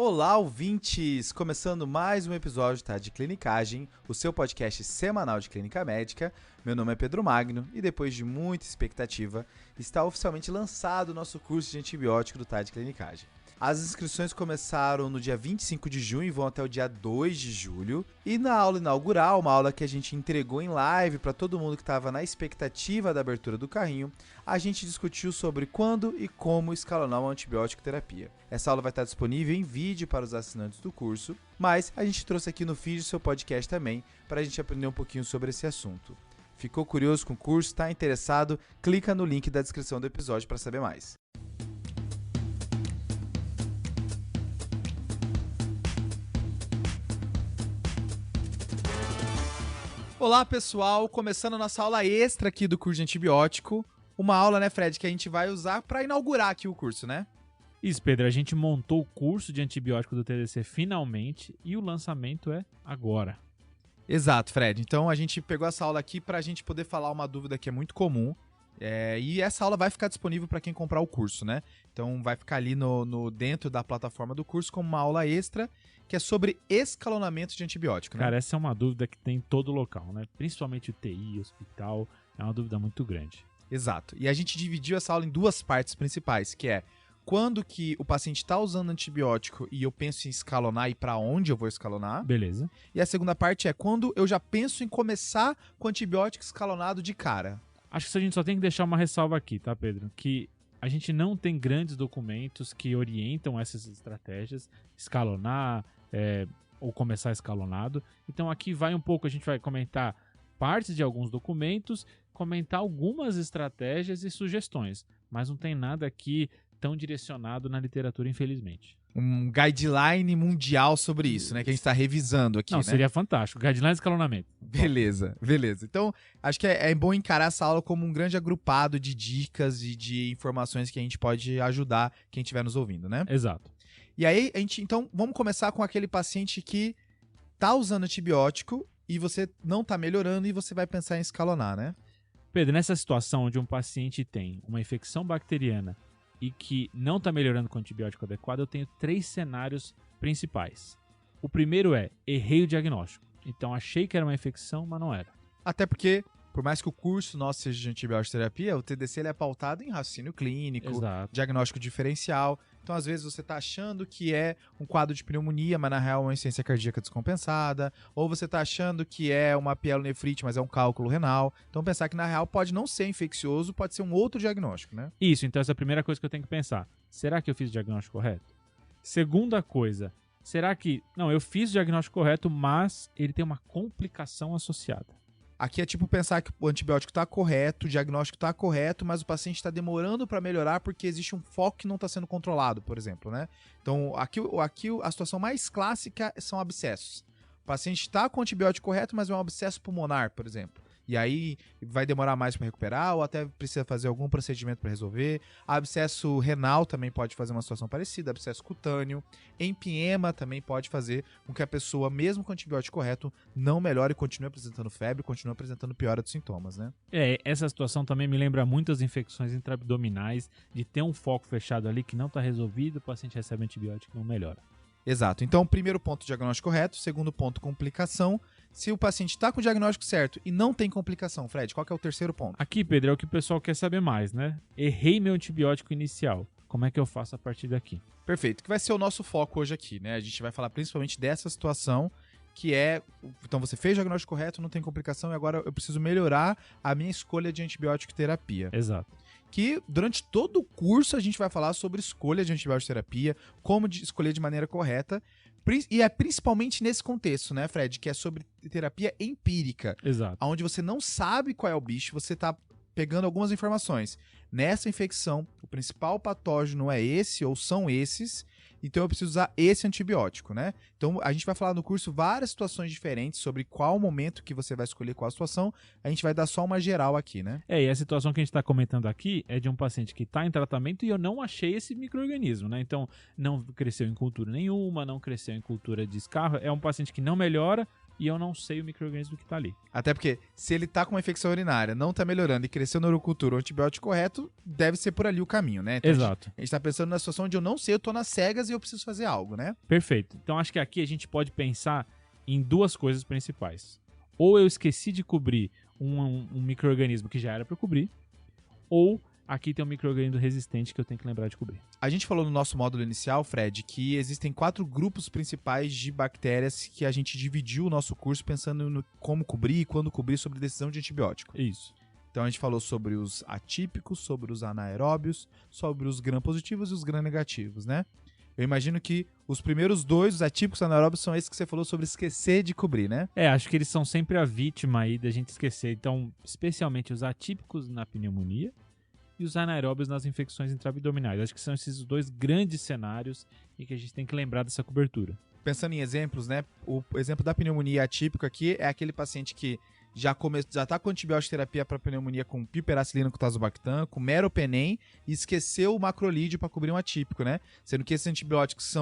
Olá, ouvintes! Começando mais um episódio de Clinicagem, o seu podcast semanal de clínica médica. Meu nome é Pedro Magno e depois de muita expectativa, está oficialmente lançado o nosso curso de antibiótico do de Clinicagem. As inscrições começaram no dia 25 de junho e vão até o dia 2 de julho. E na aula inaugural, uma aula que a gente entregou em live para todo mundo que estava na expectativa da abertura do carrinho, a gente discutiu sobre quando e como escalonar uma antibiótico terapia. Essa aula vai estar disponível em vídeo para os assinantes do curso, mas a gente trouxe aqui no feed do seu podcast também para a gente aprender um pouquinho sobre esse assunto. Ficou curioso com o curso? Está interessado? Clica no link da descrição do episódio para saber mais. Olá, pessoal! Começando a nossa aula extra aqui do curso de antibiótico. Uma aula, né, Fred, que a gente vai usar para inaugurar aqui o curso, né? Isso, Pedro. A gente montou o curso de antibiótico do TDC finalmente e o lançamento é agora. Exato, Fred. Então, a gente pegou essa aula aqui para a gente poder falar uma dúvida que é muito comum. E essa aula vai ficar disponível para quem comprar o curso, né? Então, vai ficar ali dentro da plataforma do curso como uma aula extra, que é sobre escalonamento de antibiótico, né? Cara, essa é uma dúvida que tem em todo local, né? Principalmente UTI, hospital, é uma dúvida muito grande. Exato. E a gente dividiu essa aula em duas partes principais, que é quando que o paciente está usando antibiótico e eu penso em escalonar e para onde eu vou escalonar. Beleza. E a segunda parte é quando eu já penso em começar com antibiótico escalonado de cara. Acho que a gente só tem que deixar uma ressalva aqui, tá, Pedro? Que a gente não tem grandes documentos que orientam essas estratégias, escalonar ou começar escalonado. Então aqui vai um pouco, a gente vai comentar partes de alguns documentos, comentar algumas estratégias e sugestões, mas não tem nada aqui tão direcionado na literatura, infelizmente. Um guideline mundial sobre isso, né? Que a gente está revisando aqui, Não, né? seria fantástico. Guideline de escalonamento. Beleza. Então, acho que é bom encarar essa aula como um grande agrupado de dicas e de informações que a gente pode ajudar quem estiver nos ouvindo, né? Exato. E aí, então, vamos começar com aquele paciente que tá usando antibiótico e você não tá melhorando e você vai pensar em escalonar, né? Pedro, nessa situação onde um paciente tem uma infecção bacteriana e que não está melhorando com o antibiótico adequado, eu tenho 3 cenários principais. O primeiro é, errei o diagnóstico. Então, achei que era uma infecção, mas não era. Até porque, por mais que o curso nosso seja de antibiótico terapia, o TDC ele é pautado em raciocínio clínico, Exato. diagnóstico diferencial. Então, às vezes, você está achando que é um quadro de pneumonia, mas na real é uma insuficiência cardíaca descompensada. Ou você está achando que é uma pielonefrite, mas é um cálculo renal. Então, pensar que na real pode não ser infeccioso, pode ser um outro diagnóstico, né? Isso, então essa é a primeira coisa que eu tenho que pensar. Será que eu fiz o diagnóstico correto? Segunda coisa, será que... Não, eu fiz o diagnóstico correto, mas ele tem uma complicação associada. Aqui é tipo pensar que o antibiótico está correto, o diagnóstico está correto, mas o paciente está demorando para melhorar porque existe um foco que não está sendo controlado, por exemplo, né? Então, aqui a situação mais clássica são abscessos. O paciente está com o antibiótico correto, mas é um abscesso pulmonar, por exemplo. E aí vai demorar mais para recuperar ou até precisa fazer algum procedimento para resolver. Abscesso renal também pode fazer uma situação parecida, abscesso cutâneo. Empiema também pode fazer com que a pessoa, mesmo com o antibiótico correto, não melhore e continue apresentando febre, continue apresentando piora dos sintomas, né? Essa situação também me lembra muito as infecções intraabdominais, de ter um foco fechado ali que não está resolvido, o paciente recebe antibiótico e não melhora. Exato. Então, primeiro ponto, diagnóstico correto. Segundo ponto, complicação. Se o paciente está com o diagnóstico certo e não tem complicação, Fred, qual que é o terceiro ponto? Aqui, Pedro, é o que o pessoal quer saber mais, né? Errei meu antibiótico inicial. Como é que eu faço a partir daqui? Perfeito. Que vai ser o nosso foco hoje aqui, né? A gente vai falar principalmente dessa situação que é... Então, você fez o diagnóstico correto, não tem complicação e agora eu preciso melhorar a minha escolha de antibiótico terapia. Exato. Que durante todo o curso a gente vai falar sobre escolha de antibiótico terapia, como escolher de maneira correta, e é principalmente nesse contexto, né, Fred, que é sobre terapia empírica. Exato. Onde você não sabe qual é o bicho, você tá pegando algumas informações. Nessa infecção, o principal patógeno é esse ou são esses, então eu preciso usar esse antibiótico, né? Então a gente vai falar no curso várias situações diferentes sobre qual momento que você vai escolher qual situação, a gente vai dar só uma geral aqui, né? E a situação que a gente está comentando aqui é de um paciente que está em tratamento e eu não achei esse micro-organismo, né? Então não cresceu em cultura nenhuma, não cresceu em cultura de escarro, é um paciente que não melhora, e eu não sei o micro-organismo que tá ali. Até porque, se ele tá com uma infecção urinária, não tá melhorando e cresceu na urocultura o antibiótico correto, deve ser por ali o caminho, né? Então, Exato. A gente tá pensando na situação onde eu não sei, eu tô nas cegas e eu preciso fazer algo, né? Perfeito. Então acho que aqui a gente pode pensar em duas coisas principais. Ou eu esqueci de cobrir um micro-organismo que já era para cobrir, ou aqui tem um micro-organismo resistente que eu tenho que lembrar de cobrir. A gente falou no nosso módulo inicial, Fred, que existem 4 grupos principais de bactérias que a gente dividiu o nosso curso pensando no como cobrir e quando cobrir sobre decisão de antibiótico. Isso. Então a gente falou sobre os atípicos, sobre os anaeróbios, sobre os gram-positivos e os gram-negativos, né? Eu imagino que os primeiros 2, os atípicos e anaeróbios, são esses que você falou sobre esquecer de cobrir, né? Acho que eles são sempre a vítima aí da gente esquecer. Então, especialmente os atípicos na pneumonia e os anaeróbios nas infecções intraabdominais. Acho que são esses 2 grandes cenários em que a gente tem que lembrar dessa cobertura. Pensando em exemplos, né? O exemplo da pneumonia atípica aqui é aquele paciente que já tá com antibiótico terapia para pneumonia com piperacilina com tazobactam, com meropenem e esqueceu o macrolídeo para cobrir um atípico, né? Sendo que esses antibióticos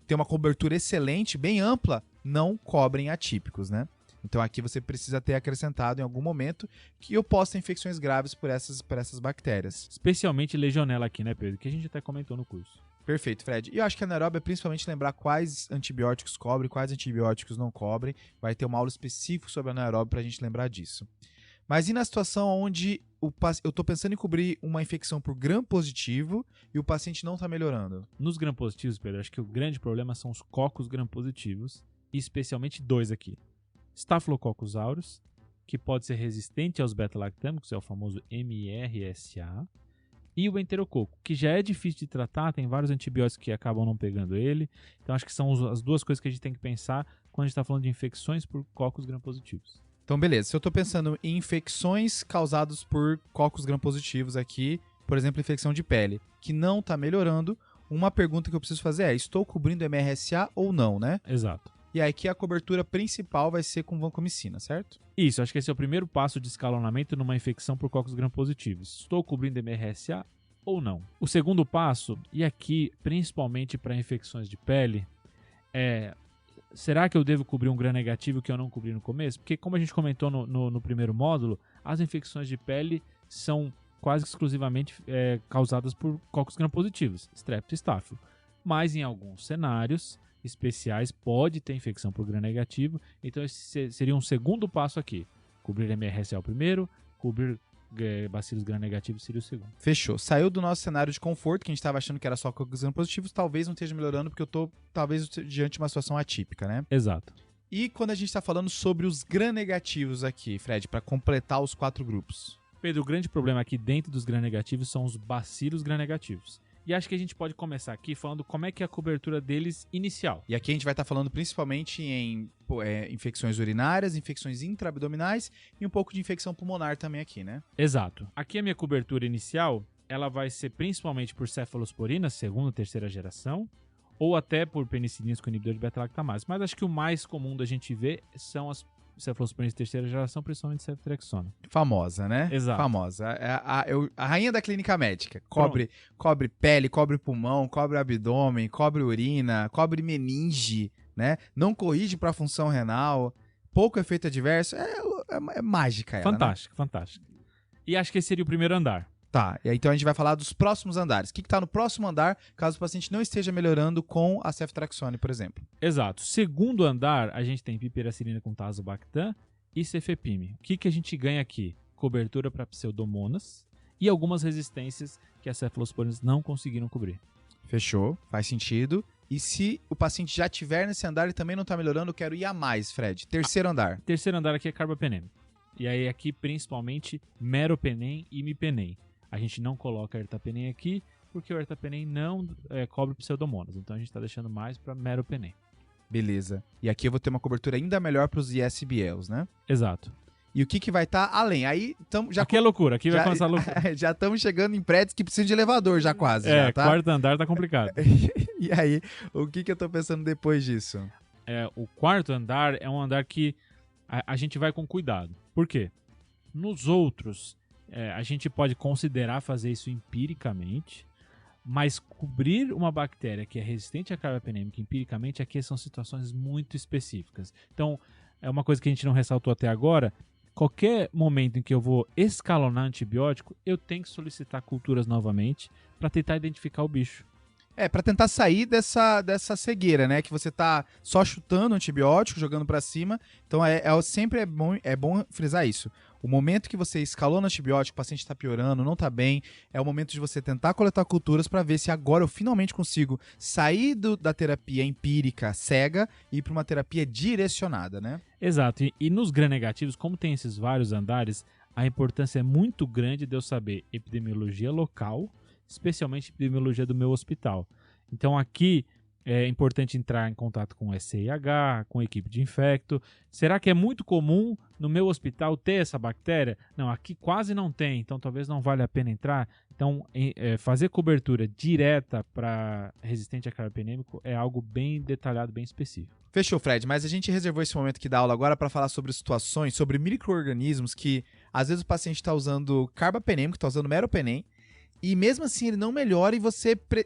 têm uma cobertura excelente, bem ampla, não cobrem atípicos, né? Então aqui você precisa ter acrescentado em algum momento que eu posso ter infecções graves por essas bactérias. Especialmente legionela aqui, né, Pedro? Que a gente até comentou no curso. Perfeito, Fred. E eu acho que a anaeróbia é principalmente lembrar quais antibióticos cobre, quais antibióticos não cobrem. Vai ter uma aula específica sobre a anaeróbia pra gente lembrar disso. Mas e na situação onde eu estou pensando em cobrir uma infecção por gram positivo e o paciente não está melhorando? Nos gram positivos, Pedro, acho que o grande problema são os cocos gram positivos, e especialmente 2 aqui. Staphylococcus aureus, que pode ser resistente aos beta-lactâmicos, é o famoso MRSA, e o enterococo, que já é difícil de tratar, tem vários antibióticos que acabam não pegando ele. Então acho que são as 2 coisas que a gente tem que pensar quando a gente está falando de infecções por cocos gram-positivos. Então beleza, se eu estou pensando em infecções causadas por cocos gram-positivos aqui, por exemplo, infecção de pele, que não está melhorando, uma pergunta que eu preciso fazer é, estou cobrindo MRSA ou não, né? Exato. E aí aqui a cobertura principal vai ser com vancomicina, certo? Isso, acho que esse é o primeiro passo de escalonamento numa infecção por cocos gram-positivos. Estou cobrindo MRSA ou não? O segundo passo, e aqui principalmente para infecções de pele, será que eu devo cobrir um gram-negativo que eu não cobri no começo? Porque como a gente comentou no primeiro módulo, as infecções de pele são quase exclusivamente causadas por cocos gram-positivos, Streptococcus e Staphylo. Mas em alguns cenários especiais pode ter infecção por gram-negativo, então esse seria um segundo passo aqui. Cobrir MRSA o primeiro, cobrir bacilos gram-negativos seria o segundo. Fechou. Saiu do nosso cenário de conforto, que a gente estava achando que era só cocos gram-positivos, talvez não esteja melhorando porque eu estou talvez diante de uma situação atípica, né? Exato. E quando a gente está falando sobre os gram-negativos aqui, Fred, para completar os 4 grupos? Pedro, o grande problema aqui dentro dos gram-negativos são os bacilos gram-negativos. E acho que a gente pode começar aqui falando como é que é a cobertura deles inicial. E aqui a gente vai estar falando principalmente em infecções urinárias, infecções intraabdominais e um pouco de infecção pulmonar também aqui, né? Exato. Aqui a minha cobertura inicial, ela vai ser principalmente por cefalosporina, segunda, terceira geração, ou até por penicilinas com inibidor de beta-lactamase. Mas acho que o mais comum da gente ver são as cefalosporinas de terceira geração, principalmente ceftriaxona. Famosa, né? Exato. Famosa. A rainha da clínica médica. Cobre pele, cobre pulmão, cobre abdômen, cobre urina, cobre meninge, né? Não corrige para função renal, pouco efeito adverso. É mágica ela, Fantástica, fantástica. E acho que esse seria o primeiro andar. Tá, e aí, então a gente vai falar dos próximos andares. O que está no próximo andar, caso o paciente não esteja melhorando com a ceftriaxone, por exemplo? Exato. Segundo andar, a gente tem piperacilina com tazobactam e cefepime. O que a gente ganha aqui? Cobertura para pseudomonas e algumas resistências que as cefalosporinas não conseguiram cobrir. Fechou, faz sentido. E se o paciente já estiver nesse andar e também não está melhorando, eu quero ir a mais, Fred. Terceiro andar. Terceiro andar aqui é carbapenem. E aí aqui principalmente meropenem e imipenem. A gente não coloca ertapenem aqui porque o ertapenem não cobre pseudomonas. Então a gente está deixando mais para meropenem. Beleza. E aqui eu vou ter uma cobertura ainda melhor para os ISBLs, né? Exato. E o que vai estar além? Aí já aqui é loucura, aqui vai começar a loucura. Já estamos chegando em prédios que precisam de elevador já quase. Tá? Quarto andar tá complicado. E aí, o que eu tô pensando depois disso? O quarto andar é um andar que a gente vai com cuidado. Por quê? Nos outros, a gente pode considerar fazer isso empiricamente, mas cobrir uma bactéria que é resistente à carbapenêmica empiricamente, aqui são situações muito específicas. Então, é uma coisa que a gente não ressaltou até agora, qualquer momento em que eu vou escalonar antibiótico, eu tenho que solicitar culturas novamente para tentar identificar o bicho. Pra tentar sair dessa cegueira, né? Que você tá só chutando antibiótico, jogando pra cima. Então, sempre é bom frisar isso. O momento que você escalou no antibiótico, o paciente tá piorando, não tá bem, é o momento de você tentar coletar culturas pra ver se agora eu finalmente consigo sair da terapia empírica cega e ir pra uma terapia direcionada, né? Exato. E nos gram-negativos, como tem esses vários andares, a importância é muito grande de eu saber epidemiologia local, especialmente epidemiologia do meu hospital. Então aqui é importante entrar em contato com o SCIH, com a equipe de infecto. Será que é muito comum no meu hospital ter essa bactéria? Não, aqui quase não tem, então talvez não valha a pena entrar. Então fazer cobertura direta para resistente a carbapenêmico é algo bem detalhado, bem específico. Fechou, Fred, mas a gente reservou esse momento aqui da aula agora para falar sobre situações, sobre micro-organismos que às vezes o paciente está usando carbapenêmico, está usando meropenem, e mesmo assim ele não melhora e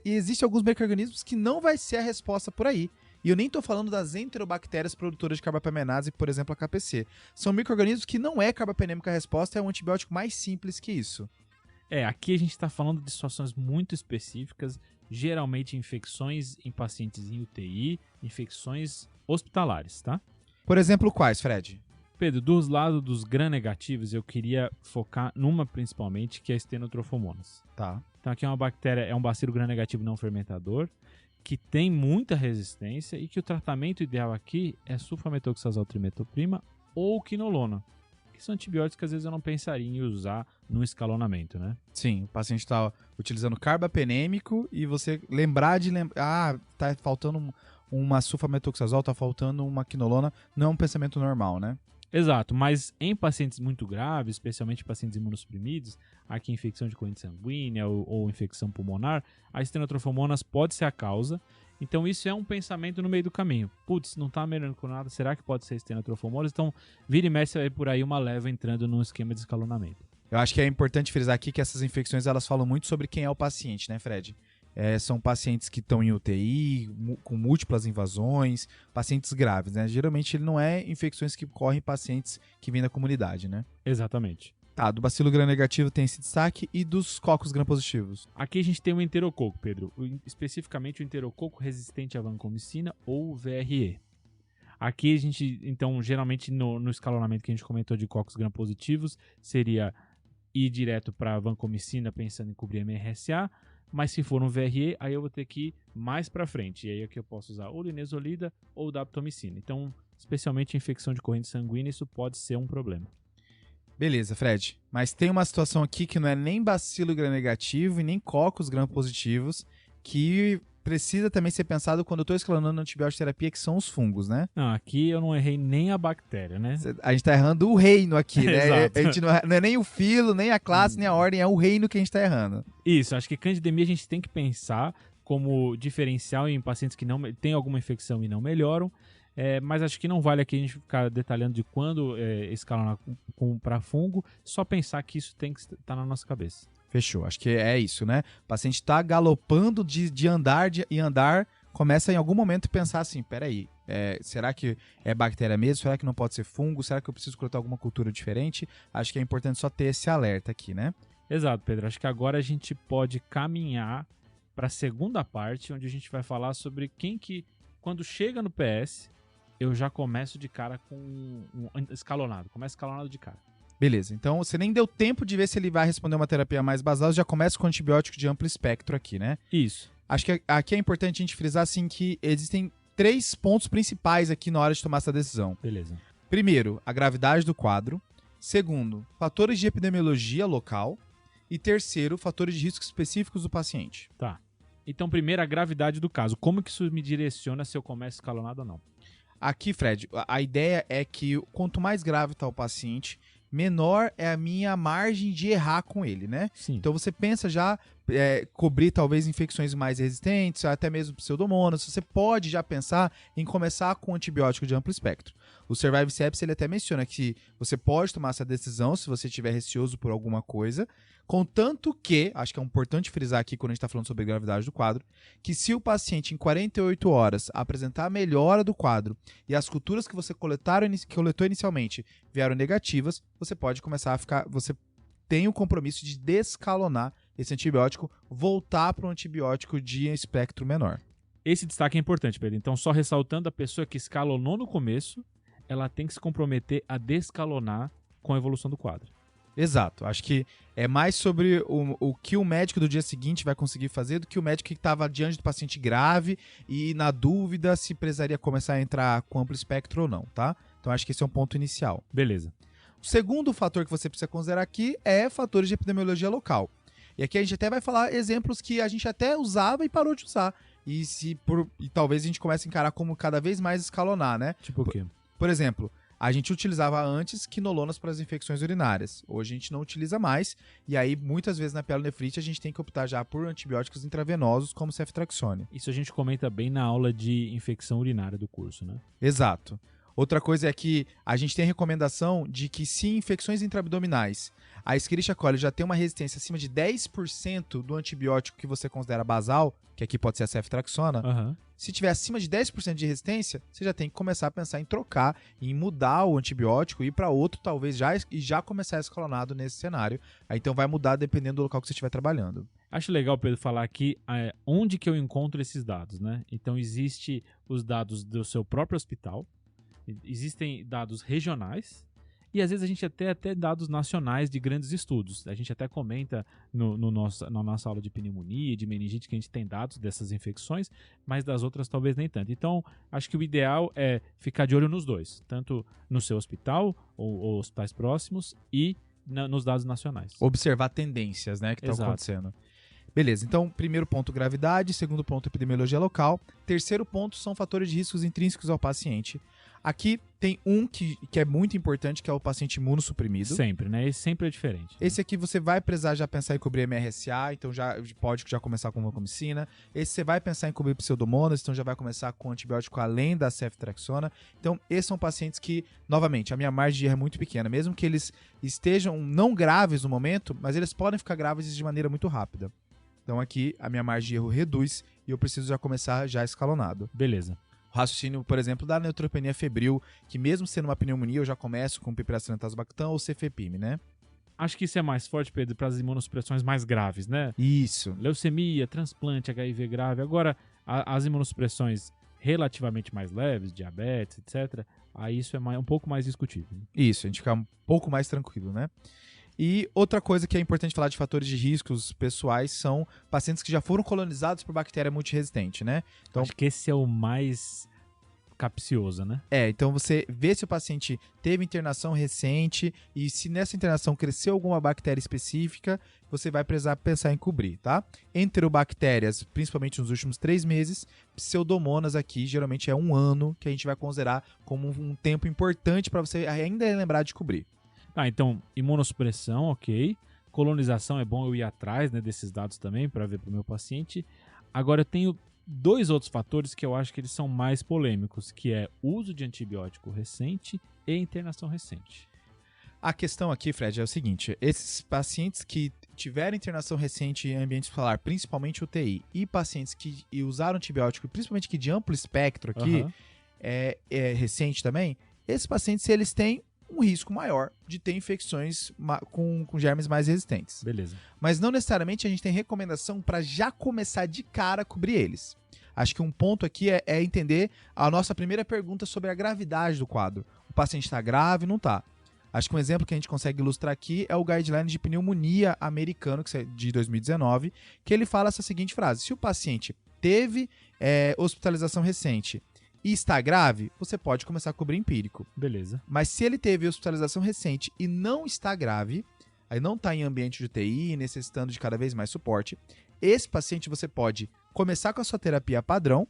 existem alguns micro-organismos que não vai ser a resposta por aí. E eu nem estou falando das enterobactérias produtoras de carbapenemase, por exemplo, a KPC. São micro-organismos que não é carbapenêmica a resposta, é um antibiótico mais simples que isso. Aqui a gente está falando de situações muito específicas, geralmente infecções em pacientes em UTI, infecções hospitalares, tá? Por exemplo, quais, Fred? Pedro, dos lados dos gram-negativos, eu queria focar numa principalmente, que é a Stenotrofomonas. Tá. Então aqui é uma bactéria, é um bacilo gram-negativo não fermentador, que tem muita resistência e que o tratamento ideal aqui é sulfametoxazol trimetoprima ou quinolona, que são antibióticos que às vezes eu não pensaria em usar no escalonamento, né? Sim, o paciente está utilizando carbapenêmico e você lembrar tá faltando uma sulfametoxazol, tá faltando uma quinolona, não é um pensamento normal, né? Exato, mas em pacientes muito graves, especialmente pacientes imunossuprimidos, aqui infecção de corrente sanguínea ou infecção pulmonar, a Stenotrofomonas pode ser a causa. Então isso é um pensamento no meio do caminho. Putz, não tá melhorando com nada, será que pode ser Stenotrofomonas? Então vira e mexe aí por aí uma leva entrando num esquema de escalonamento. Eu acho que é importante frisar aqui que essas infecções elas falam muito sobre quem é o paciente, né, Fred? São pacientes que estão em UTI, com múltiplas invasões, pacientes graves, né? Geralmente ele não é infecções que ocorrem em pacientes que vêm da comunidade, né? Exatamente. Tá, do bacilo gram-negativo tem esse destaque e dos cocos gram-positivos. Aqui a gente tem o enterococo, Pedro. Especificamente o enterococo resistente à vancomicina ou VRE. Aqui a gente, então, geralmente no escalonamento que a gente comentou de cocos gram-positivos, seria ir direto para vancomicina pensando em cobrir MRSA, mas se for um VRE, aí eu vou ter que ir mais para frente. E aí é que eu posso usar ou linezolida ou daptomicina. Então, especialmente infecção de corrente sanguínea, isso pode ser um problema. Beleza, Fred. Mas tem uma situação aqui que não é nem bacilo gram-negativo e nem cocos gram-positivos, que precisa também ser pensado quando eu estou escalonando antibiótico terapia, que são os fungos, né? Não, aqui eu não errei nem a bactéria, né? A gente tá errando o reino aqui, né? Exato. A gente não é nem o filo, nem a classe, nem a ordem, é o reino que a gente tá errando. Isso, acho que candidemia a gente tem que pensar como diferencial em pacientes que não têm alguma infecção e não melhoram, mas acho que não vale aqui a gente ficar detalhando de quando escalonar para fungo, só pensar que isso tem que estar na nossa cabeça. Fechou, acho que é isso, né? O paciente tá galopando de andar e andar, começa em algum momento a pensar assim, peraí, será que é bactéria mesmo? Será que não pode ser fungo? Será que eu preciso coletar alguma cultura diferente? Acho que é importante só ter esse alerta aqui, né? Exato, Pedro. Acho que agora a gente pode caminhar para a segunda parte, onde a gente vai falar sobre quem que, quando chega no PS, eu já começo de cara com um escalonado. Começo escalonado de cara. Beleza, então você nem deu tempo de ver se ele vai responder uma terapia mais basal, já começa com antibiótico de amplo espectro aqui, né? Isso. Acho que aqui é importante a gente frisar assim que existem 3 pontos principais aqui na hora de tomar essa decisão. Beleza. Primeiro, a gravidade do quadro. Segundo, fatores de epidemiologia local. E terceiro, fatores de risco específicos do paciente. Tá. Então, primeiro, a gravidade do caso. Como que isso me direciona se eu começo escalonado ou não? Aqui, Fred, a ideia é que quanto mais grave está o paciente, menor é a minha margem de errar com ele, né? Sim. Então você pensa já cobrir talvez infecções mais resistentes, até mesmo pseudomonas, você pode já pensar em começar com antibiótico de amplo espectro. O Survive Sepsis, ele até menciona que você pode tomar essa decisão se você estiver receoso por alguma coisa, contanto que, acho que é importante frisar aqui quando a gente está falando sobre a gravidade do quadro, que se o paciente em 48 horas apresentar a melhora do quadro e as culturas que você coletou inicialmente vieram negativas, você pode começar a ficar, você tem o compromisso de descalonar esse antibiótico, voltar para um antibiótico de espectro menor. Esse destaque é importante, Pedro. Então, só ressaltando, a pessoa que escalonou no começo, ela tem que se comprometer a descalonar com a evolução do quadro. Exato. Acho que é mais sobre o que o médico do dia seguinte vai conseguir fazer do que o médico que estava diante do paciente grave e na dúvida se precisaria começar a entrar com amplo espectro ou não, tá? Então, acho que esse é um ponto inicial. Beleza. O segundo fator que você precisa considerar aqui é fatores de epidemiologia local. E aqui a gente até vai falar exemplos que a gente até usava e parou de usar. E talvez a gente comece a encarar como cada vez mais escalonar, né? Tipo o quê? Por exemplo, a gente utilizava antes quinolonas para as infecções urinárias. Hoje a gente não utiliza mais. E aí, muitas vezes na pielonefrite, a gente tem que optar já por antibióticos intravenosos, como ceftriaxone. Isso a gente comenta bem na aula de infecção urinária do curso, né? Exato. Outra coisa é que a gente tem a recomendação de que se infecções intraabdominais, a Escherichia coli já tem uma resistência acima de 10% do antibiótico que você considera basal, que aqui pode ser a ceftriaxona, se tiver acima de 10% de resistência, você já tem que começar a pensar em trocar, em mudar o antibiótico e ir para outro, talvez já começar escalonado nesse cenário. Aí, então vai mudar dependendo do local que você estiver trabalhando. Acho legal, Pedro, falar aqui onde que eu encontro esses dados, né? Então, existe os dados do seu próprio hospital, existem dados regionais e às vezes a gente até dados nacionais de grandes estudos. A gente até comenta na nossa aula de pneumonia e de meningite que a gente tem dados dessas infecções, mas das outras talvez nem tanto. Então, acho que o ideal é ficar de olho nos dois, tanto no seu hospital ou hospitais próximos e nos dados nacionais. Observar tendências, né, que estão acontecendo. Beleza, então, primeiro ponto, gravidade. Segundo ponto, epidemiologia local. Terceiro ponto, são fatores de riscos intrínsecos ao paciente. Aqui tem um que é muito importante, que é o paciente imunossuprimido. Sempre, né? Esse sempre é diferente. Esse aqui você vai precisar já pensar em cobrir MRSA, então pode já começar com vancomicina. Esse você vai pensar em cobrir pseudomonas, então já vai começar com antibiótico além da ceftriaxona. Então, esses são pacientes que, novamente, a minha margem de erro é muito pequena. Mesmo que eles estejam não graves no momento, mas eles podem ficar graves de maneira muito rápida. Então aqui a minha margem de erro reduz e eu preciso já começar já escalonado. Beleza. O raciocínio, por exemplo, da neutropenia febril, que mesmo sendo uma pneumonia, eu já começo com piperacillin-tazobactam ou cefepime, né? Acho que isso é mais forte, Pedro, para as imunossupressões mais graves, né? Isso. Leucemia, transplante, HIV grave. Agora, as imunossupressões relativamente mais leves, diabetes, etc., aí isso é um pouco mais discutível. Isso, a gente fica um pouco mais tranquilo, né? E outra coisa que é importante falar de fatores de riscos pessoais são pacientes que já foram colonizados por bactéria multiresistente, né? Então, acho que esse é o mais capcioso, né? Então você vê se o paciente teve internação recente e se nessa internação cresceu alguma bactéria específica, você vai precisar pensar em cobrir, tá? Enterobactérias, principalmente nos últimos 3 meses, pseudomonas aqui, geralmente é 1 ano, que a gente vai considerar como um tempo importante para você ainda lembrar de cobrir. Então, imunossupressão, ok. Colonização, é bom eu ir atrás, né, desses dados também para ver para o meu paciente. Agora, eu tenho 2 outros fatores que eu acho que eles são mais polêmicos, que é uso de antibiótico recente e internação recente. A questão aqui, Fred, é o seguinte. Esses pacientes que tiveram internação recente em ambiente hospitalar, principalmente UTI, e pacientes que usaram antibiótico, principalmente que de amplo espectro aqui, é recente também, esses pacientes, eles têm um risco maior de ter infecções com germes mais resistentes. Beleza. Mas não necessariamente a gente tem recomendação para já começar de cara a cobrir eles. Acho que um ponto aqui é entender a nossa primeira pergunta sobre a gravidade do quadro. O paciente está grave? Não está. Acho que um exemplo que a gente consegue ilustrar aqui é o Guideline de Pneumonia americano, que é de 2019, que ele fala essa seguinte frase: se o paciente teve hospitalização recente e está grave, você pode começar a cobrir empírico. Beleza. Mas se ele teve hospitalização recente e não está grave, aí não está em ambiente de UTI, necessitando de cada vez mais suporte, esse paciente você pode começar com a sua terapia padrão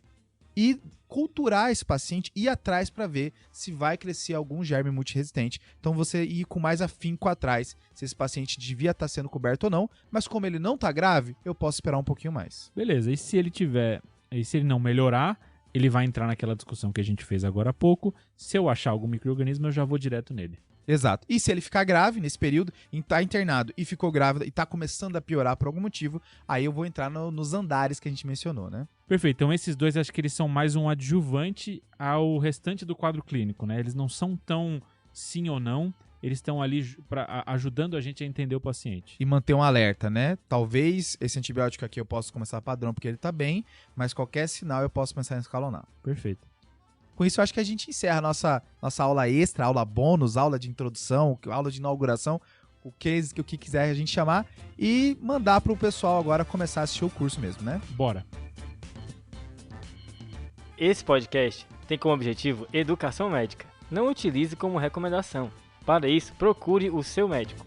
e culturar esse paciente, ir atrás para ver se vai crescer algum germe multiresistente. Então você ir com mais afinco atrás se esse paciente devia estar sendo coberto ou não, mas como ele não tá grave, eu posso esperar um pouquinho mais. Beleza, e se ele não melhorar, ele vai entrar naquela discussão que a gente fez agora há pouco. Se eu achar algum micro-organismo, eu já vou direto nele. Exato. E se ele ficar grave nesse período, tá internado e ficou grávida e tá começando a piorar por algum motivo, aí eu vou entrar nos andares que a gente mencionou, né? Perfeito. Então esses dois, acho que eles são mais um adjuvante ao restante do quadro clínico, né? Eles não são tão sim ou não, eles estão ali ajudando a gente a entender o paciente. E manter um alerta, né? Talvez esse antibiótico aqui eu possa começar padrão porque ele tá bem, mas qualquer sinal eu posso pensar em escalonar. Perfeito. Com isso, eu acho que a gente encerra a nossa aula extra, aula bônus, aula de introdução, aula de inauguração, o que quiser a gente chamar, e mandar pro pessoal agora começar a assistir o curso mesmo, né? Bora. Esse podcast tem como objetivo educação médica. Não utilize como recomendação. Para isso, procure o seu médico.